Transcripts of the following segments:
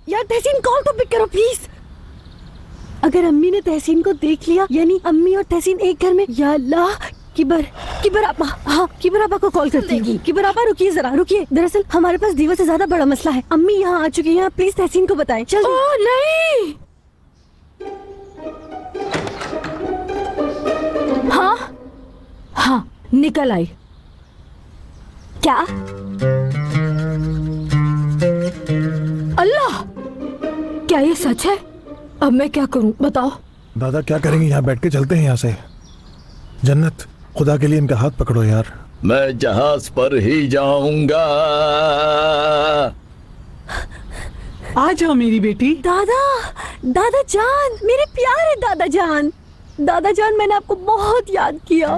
यार तहसीन कॉल तो पिक करो प्लीज। अगर अम्मी ने तहसीन को देख लिया, यानी अम्मी और तहसीन एक घर में, या अल्लाह। किबर आपा, हाँ किबर आपा को कॉल करती हूँ। किबर आपा रुकिए जरा, रुकिए। दरअसल हमारे पास दीवा से ज्यादा बड़ा मसला है। अम्मी यहाँ आ चुकी हैं, प्लीज तहसीन को बताएं। चल। ओह नहीं। हाँ निकल आई। क्या? अल्लाह, क्या ये सच है? अब मैं क्या करूं बताओ। दादा क्या करेंगे, यहाँ बैठ के चलते हैं यहाँ से। जन्नत खुदा के लिए इनका हाथ पकड़ो यार। मैं जहाज पर ही जाऊंगा। आ जाओ मेरी बेटी। दादा जान, मेरे प्यारे दादा जान। दादा जान, मैंने आपको बहुत याद किया।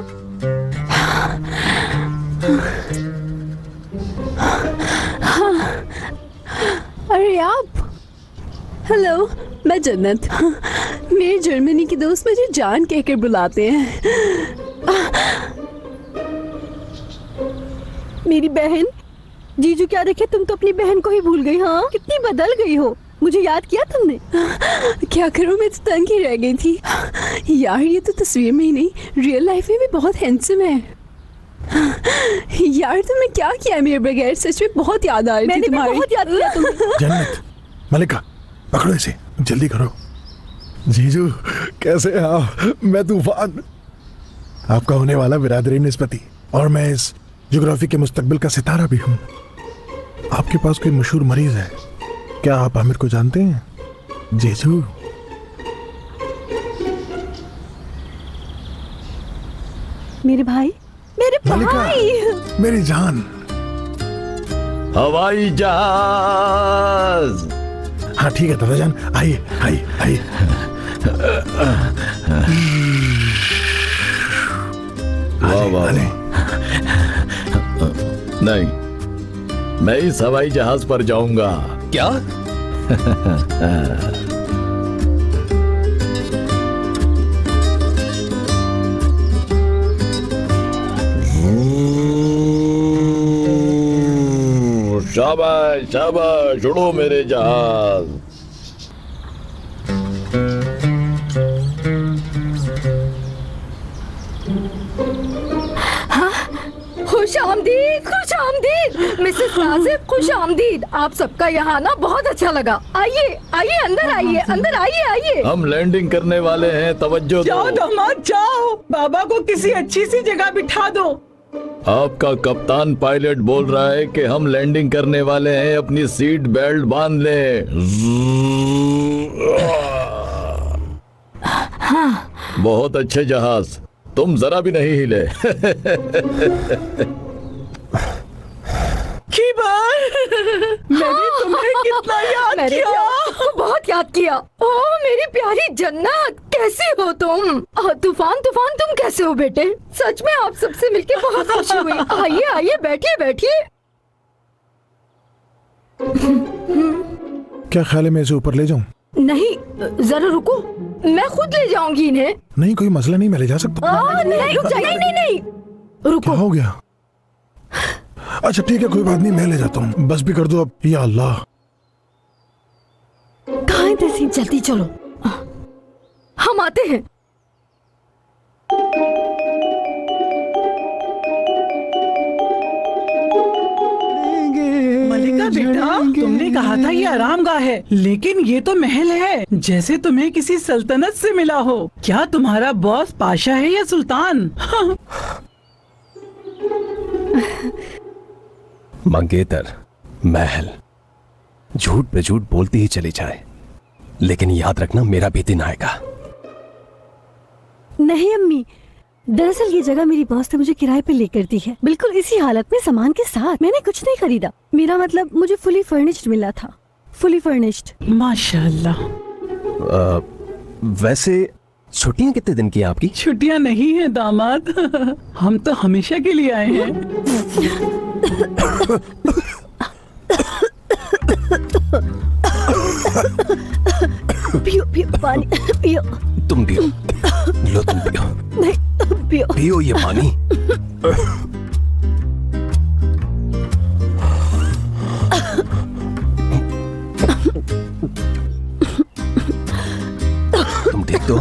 अरे आप। हेलो, मैं जन्नत। मेरे जर्मनी के दोस्त मुझे जान कहकर बुलाते हैं। मेरी बहन। जीजू क्या देखे, तुम तो अपनी बहन को ही भूल गई। हाँ कितनी बदल गई हो। मुझे याद किया तुमने? क्या करूं, मैं तो तंग ही रह गई थी। यार ये तो तस्वीर में ही नहीं, रियल लाइफ में भी बहुत हैंडसम है। यार तुमने क्या किया मेरे बगैर, सच में बहुत याद आ रही थी तुम्हारी। बहुत याद किया तुमने। जन्नत, मलिका पकड़ो इसे, जल्दी करो। जीजू कैसे हैं आप? मैं तूफान, आपका होने वाला बिरादरी निस्बती, और मैं इस ज्योग्राफी के मुस्तकबिल का सितारा भी हूँ। आपके पास कोई मशहूर मरीज है क्या? आप आमिर को जानते हैं? जीजू मेरे भाई, मेरी जान। हवाई जहाज। हाँ ठीक है दादा जान, आइए आइए आइए। वाह वाह। नहीं, मैं इस हवाई जहाज पर जाऊंगा। क्या? शाबाश शाबाश, उड़ो मेरे जहाज। खुश आमदीद, खुश आमदीद मिसेस नाजिब, खुश आमदीद। आप सबका यहाँ ना बहुत अच्छा लगा। आइए आइए, अंदर आइए, अंदर आइए आइए। हम लैंडिंग करने वाले हैं, तवज्जो दो। जाओ दामाद जाओ, बाबा को किसी अच्छी सी जगह बिठा दो। आपका कप्तान पायलट बोल रहा है कि हम लैंडिंग करने वाले हैं, अपनी सीट बेल्ट बांध लें। हाँ। बहुत अच्छे जहाज, तुम जरा भी नहीं हिले। मैंने तुम्हें कितना याद किया। बहुत याद किया। ओह मेरी प्यारी जन्नत, कैसी हो तुम? तूफान तूफान, तुम कैसे हो बेटे? सच में आप सबसे मिलके बहुत खुशी हुई। आइए आइए, बैठिए बैठिए। क्या ख्याल है मैं इसे ऊपर ले जाऊं? नहीं जरा रुको, मैं खुद ले जाऊंगी इन्हें। नहीं कोई मसला नहीं, मैं ले जा सकता हूँ। नहीं रुको। क्या हो गया? अच्छा ठीक है, कोई बात नहीं, मैं ले जाता हूँ। बस भी कर दो अब। या अल्लाह, कहाँ है तहसीन? जल्दी चलो, हम आते हैं। मलिका बेटा, तुमने कहा था ये आरामगाह है, लेकिन ये तो महल है, जैसे तुम्हें किसी सल्तनत से मिला हो। क्या तुम्हारा बॉस पाशा है या सुल्तान? मंगेतर, महल, झूठ पे झूठ बोलती ही चली जाए, लेकिन याद रखना मेरा भी दिन आएगा। नहीं अम्मी, दरअसल ये जगह मेरी बॉस ने मुझे किराए पे लेकर दी है, बिल्कुल इसी हालत में, सामान के साथ। मैंने कुछ नहीं खरीदा। मेरा मतलब मुझे फुली फर्निश्ड मिला था। Fully furnished. माशाल्लाह। वैसे छुट्टियां कितने दिन की हैं आपकी? छुट्टियां नहीं है दामाद, हम तो हमेशा के लिए आए हैं। पियो पियो पानी, पियो। तुम पियो, लो तुम पियो। नहीं तुम पियो। पियो ये पानी। तो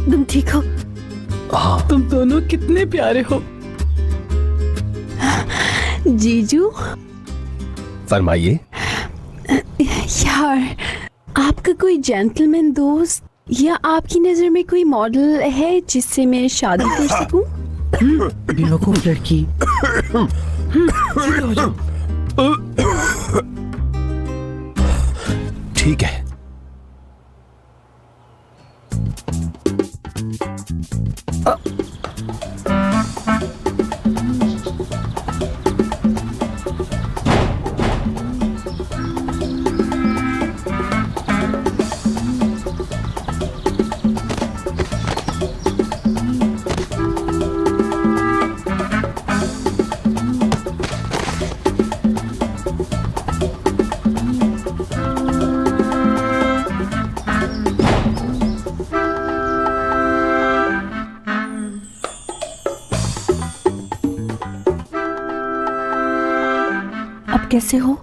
तुम ठीक हो? हाँ, तुम दोनों कितने प्यारे हो। जीजू फरमाइए। यार, आपका कोई जेंटलमैन दोस्त या आपकी नजर में कोई मॉडल है जिससे मैं शादी कर सकूं? बेवकूफ लड़की। सीधे हो जाओ। ठीक है। अब कैसे हो?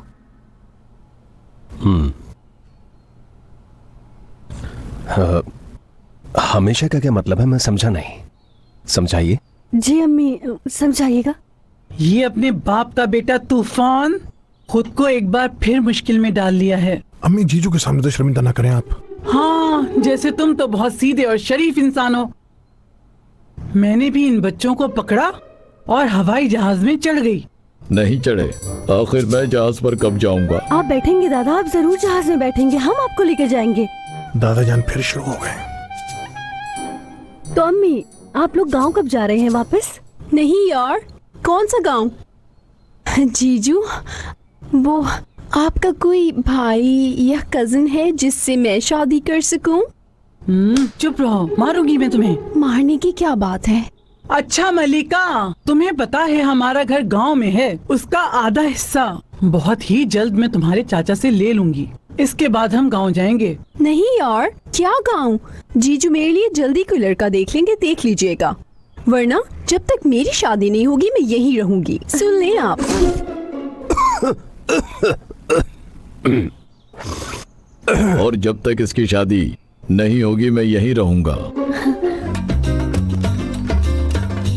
हमेशा का क्या मतलब है, मैं समझा नहीं, समझाइए। जी अम्मी, समझाइएगा। ये अपने बाप का बेटा तूफान खुद को एक बार फिर मुश्किल में डाल लिया है। अम्मी, जीजू के सामने तो शर्मिंदा ना करें आप। हाँ, जैसे तुम तो बहुत सीधे और शरीफ इंसान हो। मैंने भी इन बच्चों को पकड़ा और हवाई जहाज में चढ़ गई। नहीं चढ़े, आखिर मैं जहाज पर कब जाऊंगा? आप बैठेंगे दादा, आप जरूर जहाज में बैठेंगे, हम आपको लेकर जाएंगे। दादा जान फिर शुरू हो गए। तो अम्मी, आप लोग गांव कब जा रहे हैं वापस? नहीं यार, कौन सा गांव? जीजू, वो आपका कोई भाई या कजिन है जिससे मैं शादी कर सकूं? चुप रहो, मारूंगी मैं तुम्हें। मारने की क्या बात है? अच्छा मलिका, तुम्हें पता है हमारा घर गांव में है, उसका आधा हिस्सा बहुत ही जल्द मैं तुम्हारे चाचा से ले लूंगी। इसके बाद हम गांव जाएंगे। नहीं यार, क्या गांव? जीजू मेरे लिए जल्दी कोई लड़का देख लेंगे, देख लीजिएगा, वरना जब तक मेरी शादी नहीं होगी मैं यहीं रहूंगी। सुन लें आप। और जब तक इसकी शादी नहीं होगी मैं यहीं रहूंगा।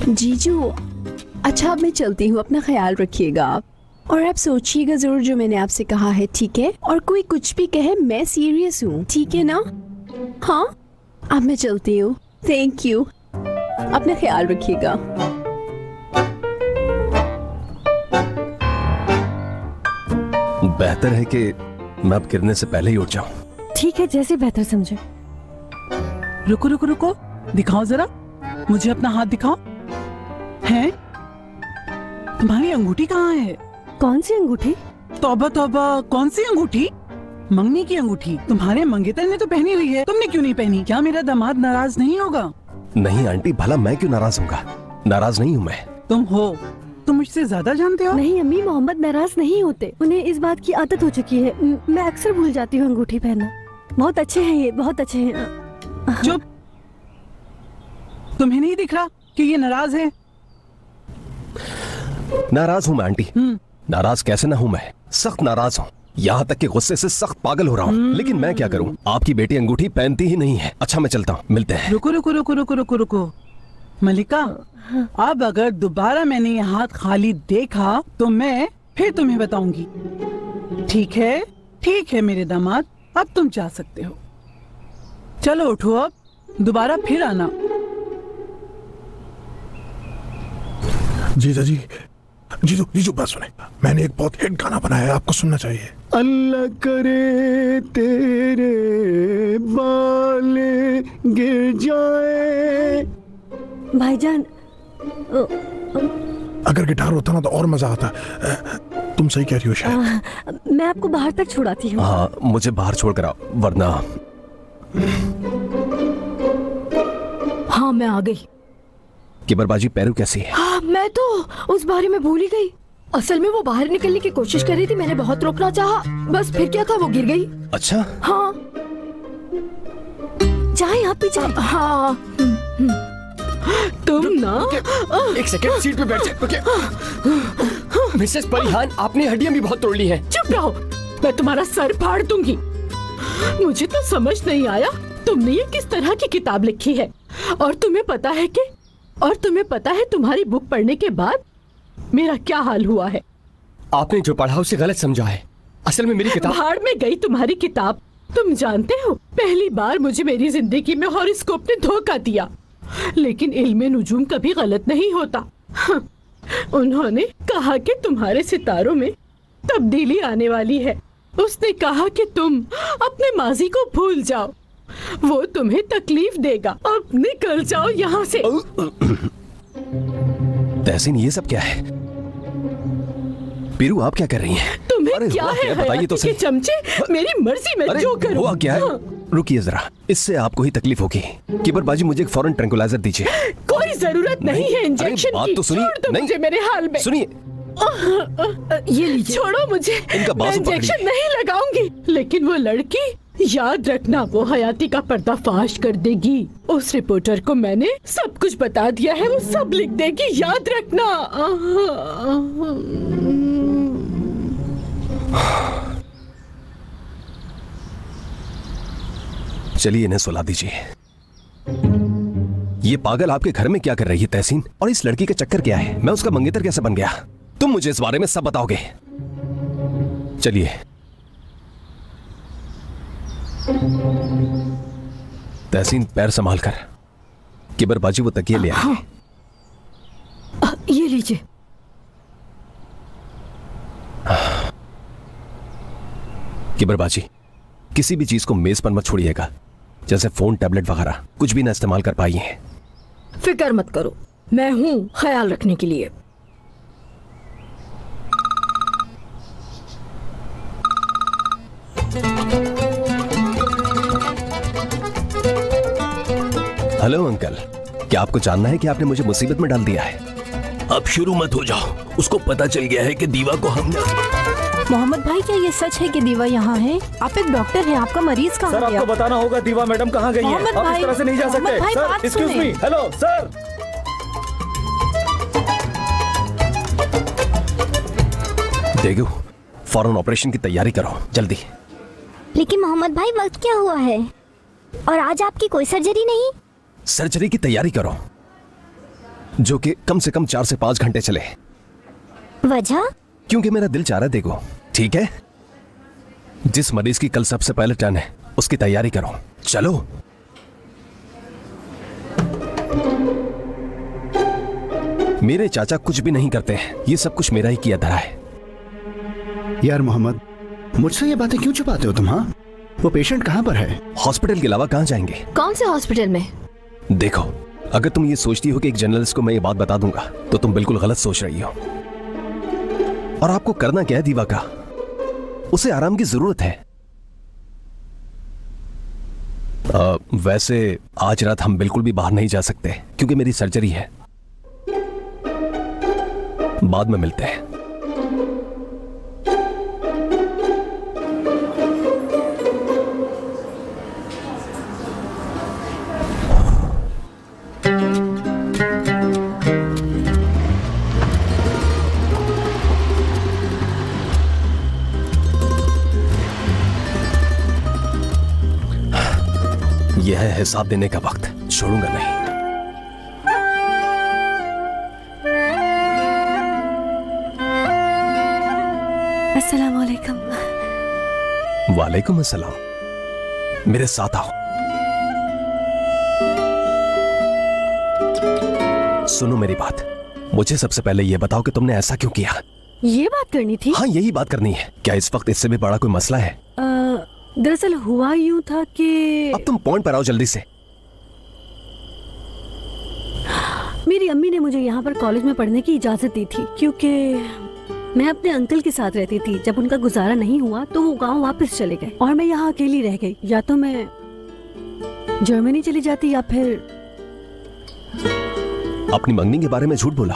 जीजू, अच्छा अब मैं चलती हूँ, अपना ख्याल रखिएगा आप, और आप सोचिएगा जरूर जो मैंने आपसे कहा है, ठीक है? और कोई कुछ भी कहे, मैं सीरियस हूँ, ठीक है ना? हाँ, अब मैं चलती हूँ। थैंक यू, अपना ख्याल रखिएगा। बेहतर है कि मैं अब गिरने से पहले ही उठ जाऊं। ठीक है, जैसे बेहतर समझे। रुको रुको रुको, दिखाओ जरा, मुझे अपना हाथ दिखाओ। हैं? तुम्हारी अंगूठी कहाँ है? कौन सी अंगूठी? तौबा तौबा, कौन सी अंगूठी? मंगनी की अंगूठी। तुम्हारे मंगेतर ने तो पहनी हुई है, तुमने क्यों नहीं पहनी? क्या मेरा दामाद नाराज नहीं होगा? नहीं आंटी, भला मैं क्यों नाराज होऊंगा? नाराज नहीं हूँ मैं। तुम हो, तुम मुझसे ज्यादा जानते हो। नहीं अम्मी, मोहम्मद नाराज नहीं होते, उन्हें इस बात की आदत हो चुकी है। मैं अक्सर भूल जाती हूँ अंगूठी पहनना। बहुत अच्छे हैं ये, बहुत अच्छे हैं। चुप, तुम्हें नहीं दिख रहा कि ये नाराज है? नाराज हूँ मैं आंटी। नाराज कैसे ना हूँ मैं, सख्त नाराज हूँ, यहाँ तक कि गुस्से से सख्त पागल हो रहा हूँ। लेकिन मैं क्या करूँ, आपकी बेटी अंगूठी पहनती ही नहीं है। अच्छा मैं चलता हूँ, मिलते हैं। रुको रुको रुको रुको रुको रुको मलिका, अब अगर दोबारा मैंने ये हाथ खाली देखा तो मैं फिर तुम्हें बताऊंगी। ठीक है मेरे दामाद, अब तुम जा सकते हो। चलो उठो, अब दोबारा फिर आना। जीजा जी, जीजू जीजू बात सुने, मैंने एक बहुत हिट गाना बनाया है, आपको सुनना चाहिए। अल्लाह करे तेरे बाले गिर जाए। भाईजान, अगर गिटार होता ना तो और मजा आता। तुम सही कह रही हो शायद। मैं आपको बाहर तक छुड़ाती हूँ। हाँ, मुझे बाहर छोड़ कर आओ, वरना। हाँ, मैं आ गई। किबरबाजी पैरू कैसी है? हाँ, मैं तो उस बारे में भूल ही गई। असल में वो बाहर निकलने की कोशिश कर रही थी, मैंने बहुत रोकना चाहा, बस फिर क्या था, वो गिर गई। अच्छा। हाँ, जाए आप भी जाए। हाँ, तुम ना एक सेकंड, सीट पे बैठ जाए। मिसेस परिहान, आपने हड्डियां भी बहुत तोड़ ली हैं। चुप रहो, मैं तुम्हारा सर फाड़ दूंगी। मुझे तो समझ नहीं आया तुमने ये किस तरह की किताब लिखी है? और तुम्हें पता है तुम्हारी बुक पढ़ने के बाद मेरा क्या हाल हुआ है? आपने जो पढ़ा उसे गलत समझा है। असल में मेरी किताब भाड़ में गई तुम्हारी किताब। तुम जानते हो, पहली बार मुझे मेरी जिंदगी में हॉरोस्कोप ने धोखा दिया। लेकिन इल्मे नुजूम कभी गलत नहीं होता। उन्होंने कहा कि तुम्हारे सितारों में तब्दीली आने वाली है। उसने कहा कि तुम अपने माजी को भूल जाओ, वो तुम्हें तकलीफ देगा। अब निकल जाओ यहाँ से। तहसीन, ये सब क्या है? पीरू, आप क्या कर रही हैं? तुम्हें अरे क्या हुआ है बताइए हयाती तो के सही। चमचे? मेरी मर्जी में अरे जो करूं। हुआ क्या है? हाँ। रुकिए जरा, इससे आपको ही तकलीफ होगी। किबर बाजी, मुझे एक फौरन ट्रैंकुलाइजर दीजिए। कोई जरूरत नहीं है इंजेक्शन बात की। तो सुनिए। छोड़ दो नहीं। मुझे मेरे हाल में। सुनिए, ये लीजिए। छोड़ो मुझे। इनका मैं बाजू इंजेक्शन पकड़िए। नहीं लगाऊंगी। लेकिन वो लड़की, याद रखना, वो हयाती का पर्दाफाश कर देगी। उस रिपोर्टर को मैंने सब कुछ बता दिया है, वो सब लिख देगी, याद रखना। चलिए इन्हें सुला दीजिए। ये पागल आपके घर में क्या कर रही है तहसीन? और इस लड़की का चक्कर क्या है? मैं उसका मंगेतर कैसे बन गया? तुम मुझे इस बारे में सब बताओगे। चलिए। तहसीन, पैर संभाल कर। किबर बाजी, वो तकिए ले आए। ये लीजिए। किबर बाजी, किसी भी चीज को मेज पर मत छोड़िएगा, जैसे फोन, टैबलेट वगैरह कुछ भी ना इस्तेमाल कर पाई है। फिक्र मत करो, मैं हूँ ख्याल रखने के लिए। हेलो अंकल, क्या आपको जानना है कि आपने मुझे मुसीबत में डाल दिया है? अब शुरू मत हो जाओ। उसको पता चल गया है कि दीवा को हमने। मोहम्मद भाई, क्या ये सच है कि दीवा यहाँ है? आप एक डॉक्टर हैं, आपका मरीज कहाँ सर, गया? आपको बताना होगा दीवा मैडम कहाँ गई हैं। मोहम्मद आप भाई, इस तरह से नहीं जा मोहम्मद सकते। भाई, सर, बात एक्सक्यूज सुने। मी। Hello sir. देखो, फौरन ऑपरेशन की तैयारी करो, जल्दी। लेकिन मोहम्मद भाई, वक्त क्या हुआ है? और आज आपकी कोई सर्जरी नहीं? सर्जरी की तैयारी करो, जो कि कम से कम 4 से 5 घंटे चले। वजह? क्योंकि मेरा दिल चाह रहा है। देखो, ठीक है? जिस मरीज की कल सबसे पहले टर्न है, उसकी तैयारी करो। चलो। मेरे चाचा कुछ भी नहीं करते हैं, ये सब कुछ मेरा ही किया धरा है। यार मोहम्मद, मुझसे ये बातें क्यों छुपाते हो तुम? हाँ, वो पेशेंट कहाँ पर है? हॉस्पिटल के अलावा कहाँ जाएंगे? कौन से हॉस्पिटल में? देखो, अगर तुम ये सोचती हो कि एक जर्नलिस्ट को मैं ये बात बता दूंगा, तो तुम बिल्कुल गलत सोच रही हो। और आपको करना क्या है दीवा का? उसे आराम की जरूरत है। वैसे आज रात हम बिल्कुल भी बाहर नहीं जा सकते, क्योंकि मेरी सर्जरी है। बाद में मिलते हैं। यह है हिसाब देने का वक्त, छोड़ूंगा नहीं। अस्सलाम वालेकुम। वालेकुम अस्सलाम। मेरे साथ आओ। सुनो मेरी बात, मुझे सबसे पहले यह बताओ कि तुमने ऐसा क्यों किया? ये बात करनी थी? हाँ, यही बात करनी है। क्या इस वक्त इससे भी बड़ा कोई मसला है? दरअसल हुआ यूं था कि अब तुम पॉइंट पर आओ जल्दी से। मेरी अम्मी ने मुझे यहाँ पर कॉलेज में पढ़ने की इजाजत दी थी, क्योंकि मैं अपने अंकल के साथ रहती थी। जब उनका गुजारा नहीं हुआ तो वो गांव वापस चले गए और मैं यहाँ अकेली रह गई। या तो मैं जर्मनी चली जाती या फिर। अपनी मंगनी के बारे में झूठ बोला?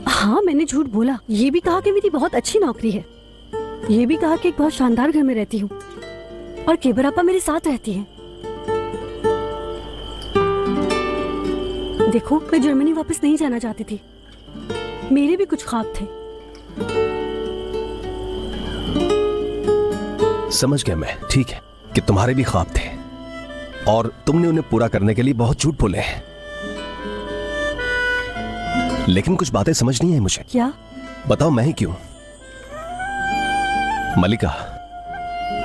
हाँ, मैंने झूठ बोला। ये भी कहा कि मेरी बहुत अच्छी नौकरी है, ये भी कहा कि एक बहुत शानदार घर में रहती हूँ और केबर आपा मेरे साथ रहती है। देखो, मैं जर्मनी वापस नहीं जाना चाहती थी। मेरे भी कुछ ख्वाब थे। समझ गया मैं, ठीक है, कि तुम्हारे भी ख्वाब थे। और तुमने उन्हें पूरा करने के लिए बहुत झूठ बोले हैं। लेकिन कुछ बातें समझ नहीं आई मुझे। क्या? बताओ मैं ही क्यों? मलिका,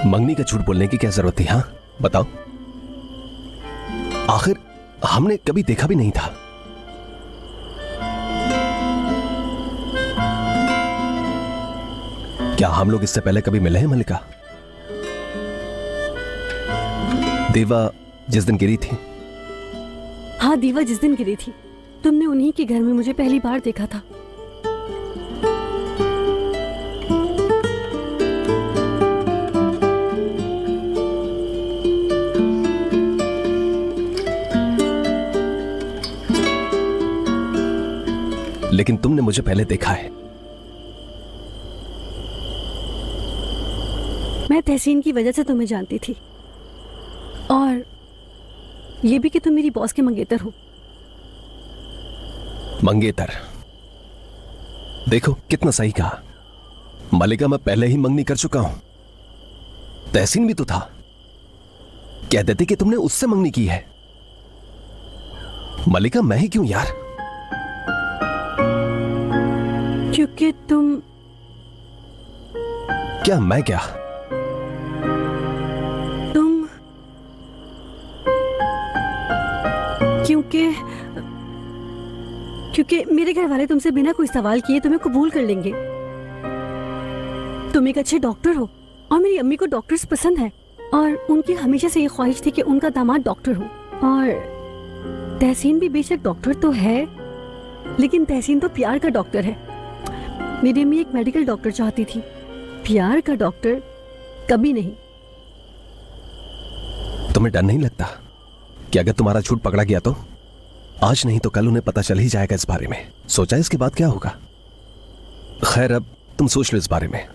मंगनी का झूठ बोलने की क्या जरूरत थी? हाँ बताओ, आखिर हमने कभी देखा भी नहीं था। क्या हम लोग इससे पहले कभी मिले हैं मलिका? देवा जिस दिन गिरी थी। हाँ, दीवा जिस दिन गिरी थी तुमने उन्हीं के घर में मुझे पहली बार देखा था। लेकिन तुमने मुझे पहले देखा है। मैं तहसीन की वजह से तुम्हें जानती थी, और ये भी कि तुम मेरी बॉस के मंगेतर हो। मंगेतर? देखो कितना सही कहा मलिका, मैं पहले ही मंगनी कर चुका हूं। तहसीन भी तो था, कह देते कि तुमने उससे मंगनी की है। मलिका मैं ही क्यों यार? क्योंकि तुम। क्या मैं क्या? तुम क्योंकि मेरे घर वाले तुमसे बिना कोई सवाल किए तुम्हें कबूल कर लेंगे। तुम एक अच्छे डॉक्टर हो और मेरी अम्मी को डॉक्टर्स पसंद है, और उनकी हमेशा से ये ख्वाहिश थी कि उनका दामाद डॉक्टर हो। और तहसीन भी बेशक डॉक्टर तो है, लेकिन तहसीन तो प्यार का डॉक्टर है। मेरी अम्मी एक मेडिकल डॉक्टर चाहती थी, प्यार का डॉक्टर कभी नहीं। तुम्हें डर नहीं लगता कि अगर तुम्हारा झूठ पकड़ा गया तो? आज नहीं तो कल उन्हें पता चल ही जाएगा इस बारे में। सोचा इसके बाद क्या होगा? खैर अब तुम सोच लो इस बारे में।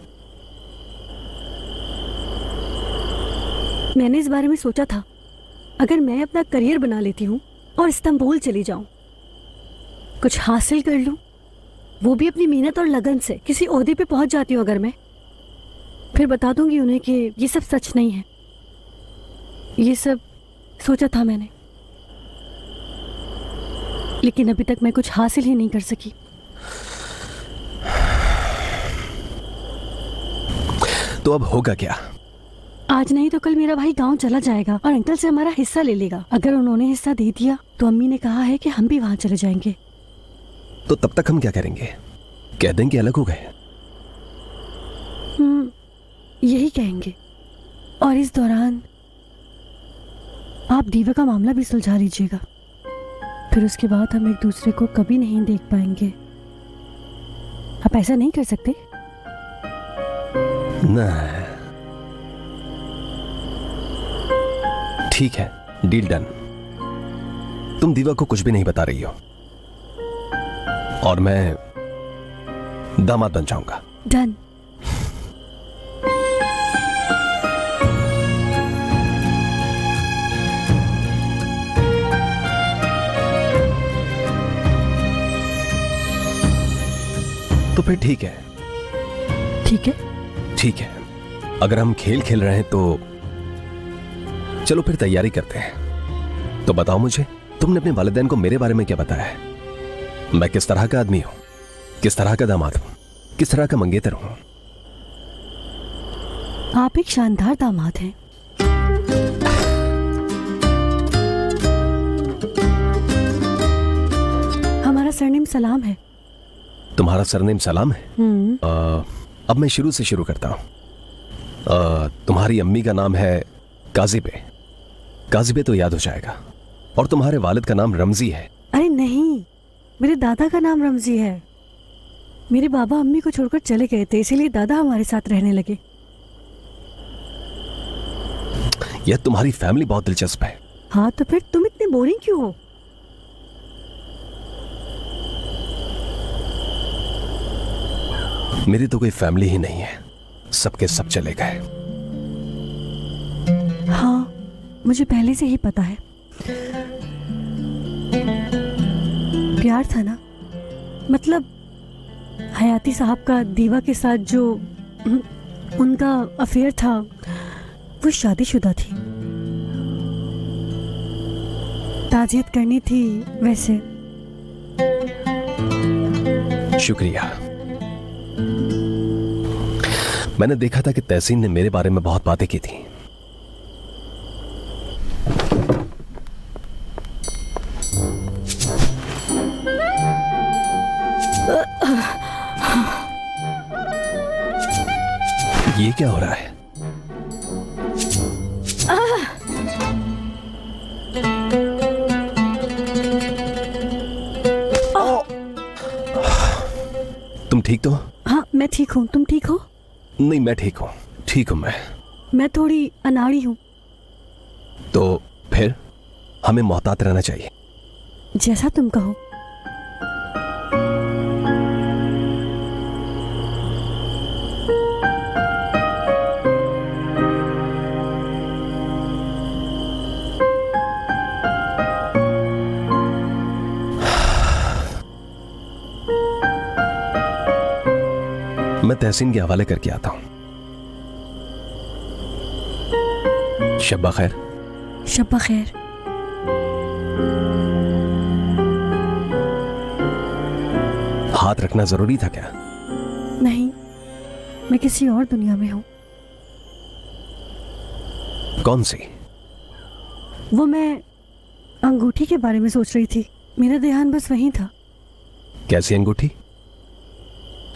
मैंने इस बारे में सोचा था, अगर मैं अपना करियर बना लेती हूँ और इस्तांबुल चली जाऊं, कुछ हासिल कर लूं, वो भी अपनी मेहनत और लगन से किसी ओहदे पे पहुंच जाती हूँ अगर मैं, फिर बता दूंगी उन्हें कि ये सब सच नहीं है। ये सब सोचा था मैंने, लेकिन अभी तक मैं कुछ हासिल ही नहीं कर सकी। तो अब होगा क्या? आज नहीं तो कल मेरा भाई गांव चला जाएगा और अंकल से हमारा हिस्सा ले लेगा। अगर उन्होंने हिस्सा दे दिया तो अम्मी ने कहा है कि हम भी वहां चले जाएंगे। तो तब तक हम क्या करेंगे? कह देंगे अलग हो गए? यही कहेंगे, और इस दौरान आप दीवा का मामला भी सुलझा लीजिएगा। फिर उसके बाद हम एक दूसरे को कभी नहीं देख पाएंगे। आप ऐसा नहीं कर सकते? ना, ठीक है, डील डन। तुम दीवा को कुछ भी नहीं बता रही हो और मैं दामाद बन जाऊंगा। डन। तो फिर ठीक है। ठीक है? ठीक है, अगर हम खेल खेल रहे हैं तो चलो फिर तैयारी करते हैं। तो बताओ मुझे, तुमने अपने वालिदैन को मेरे बारे में क्या बताया है? मैं किस तरह का आदमी हूं, किस तरह का दामाद हूं, किस तरह का मंगेतर हूं? आप एक शानदार दामाद हैं। हमारा सरनेम सलाम है। तुम्हारा सरनेम सलाम है? अब मैं शुरू से शुरू करता हूं। तुम्हारी अम्मी का नाम है काजिबे। काजिबे तो याद हो जाएगा। और तुम्हारे वालिद का नाम रमजी है। अरे नहीं, मेरे दादा का नाम रमजी है। मेरे बाबा अम्मी को छोड़कर चले गए थे, इसीलिए दादा हमारे साथ रहने लगे। यह तुम्हारी फैमिली बहुत दिलचस्प है। हाँ, तो फिर तुम इतने बोरिंग क्यों हो? मेरी तो कोई फैमिली ही नहीं है, सबके सब चले गए। हाँ, मुझे पहले से ही पता है। प्यार था ना, मतलब हयाती साहब का दीवा के साथ जो उनका अफेयर था वो शादीशुदा थी। ताजियत करनी थी वैसे। शुक्रिया। मैंने देखा था कि तहसीन ने मेरे बारे में बहुत बातें की थी। ये क्या हो रहा है? तुम ठीक तो हो? हाँ मैं ठीक हूँ, तुम ठीक हो? नहीं, मैं ठीक हूँ, ठीक हूँ मैं थोड़ी अनाड़ी हूँ। तो फिर हमें मोहतात रहना चाहिए। जैसा तुम कहो। मैं तहसीन के हवाले करके आता हूं। शब्बा खैर। शब्बा खैर। हाथ रखना जरूरी था क्या? नहीं, मैं किसी और दुनिया में हूं। कौन सी? वो मैं अंगूठी के बारे में सोच रही थी। मेरा ध्यान बस वहीं था। कैसी अंगूठी?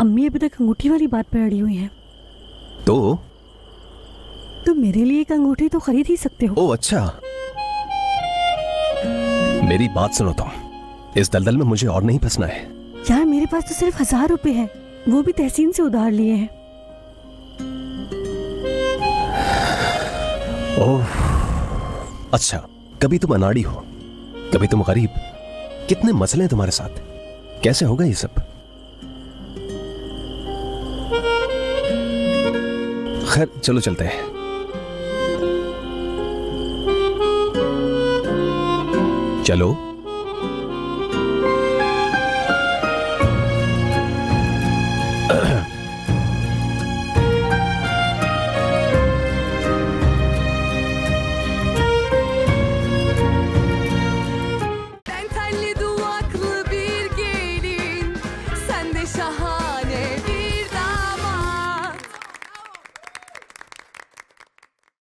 अम्मी अभी तक अंगूठी वाली बात पर अड़ी हुई है। तो तुम मेरे लिए एक अंगूठी तो खरीद ही सकते हो। ओ अच्छा, मेरी बात सुनो तुम। इस दलदल में मुझे और नहीं फंसना है। यार मेरे पास तो सिर्फ 1000 रुपए हैं, वो भी तहसीन से उधार लिए हैं। ओह अच्छा, कभी तुम अनाड़ी हो, कभी तुम गरीब। कितने मसले हैं तुम्हारे साथ, कैसे होगा ये सब? खैर चलो चलते हैं। चलो।